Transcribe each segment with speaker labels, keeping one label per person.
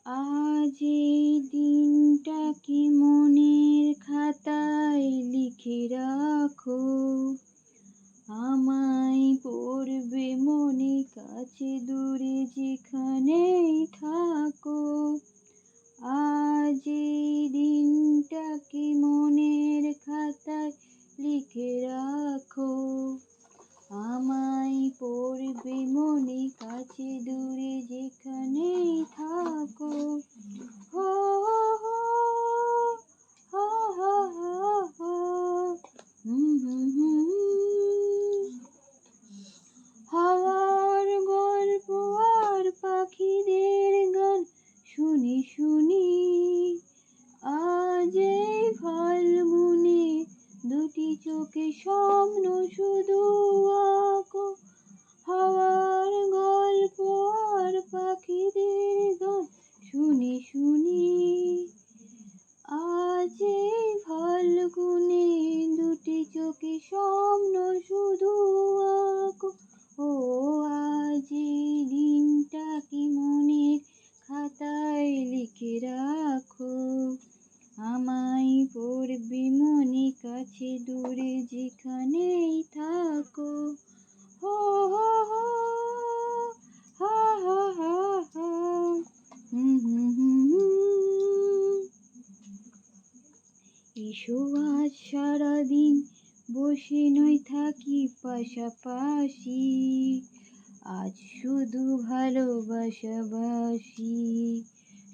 Speaker 1: আজ এই দিনটাকে মনের খাতায় লিখে রাখো, আমায় পড়বে মনে কাছে দূরে যেখানেই থাকো। আজ এই দিনটাকে মনের খাতায় লিখে রাখো, আমায় পড়বে মনে কাছে দূরে যেখানেই থাকো। হো হো হো হো হো হো হাওয়ার গল্প আর পাখিদের গান শুনি শুনি, আজ এই ফাল্গুনে দুটি চোখে স্বপ্ন শুধু আঁকো। হাওয়ার গল্প আর পাখিদের গান শুনি শুনি, আজ এই ফাল্গুনে দুটি চোখে স্বপ্ন শুধু আঁকো। ও আজ এই দিনটাকে মনের খাতায় লিখে রাখো, আমায় পড়বে মনে কাছে দূরে যেখানেই থাকো। হো হো হো হা হা হা হা এসো আজ সারাদিন বসে নয় থাকি পাশাপাশি, আজ শুধু ভালোবাসাবাসি,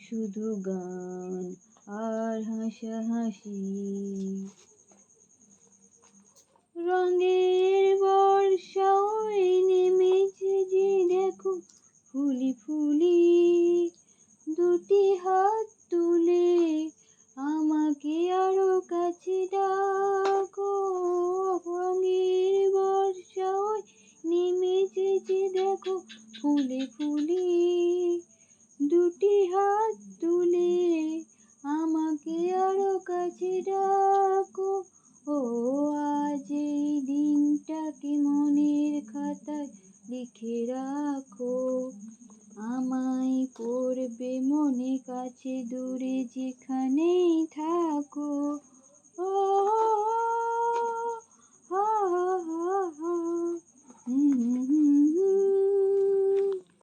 Speaker 1: শুধু গান আর হাসাহাসি। রঙের বর্ষা ওই নেমেছে যে দেখো ফুলি ফুলি, দুটি হাত তুলে আমাকে আরো কাছে ডাকো। রঙের বর্ষা ওই নেমেছে যে দেখো ফুলে ফুলি, দুটি হাত তুলে আমাকে আরো কাছে ডাকো। ও আজ এই দিনটাকে মনের খাতায় লিখে রাখো, আমায় পড়বে মনে কাছে দূরে যেখানেই থাকো। ও হা হা হা হা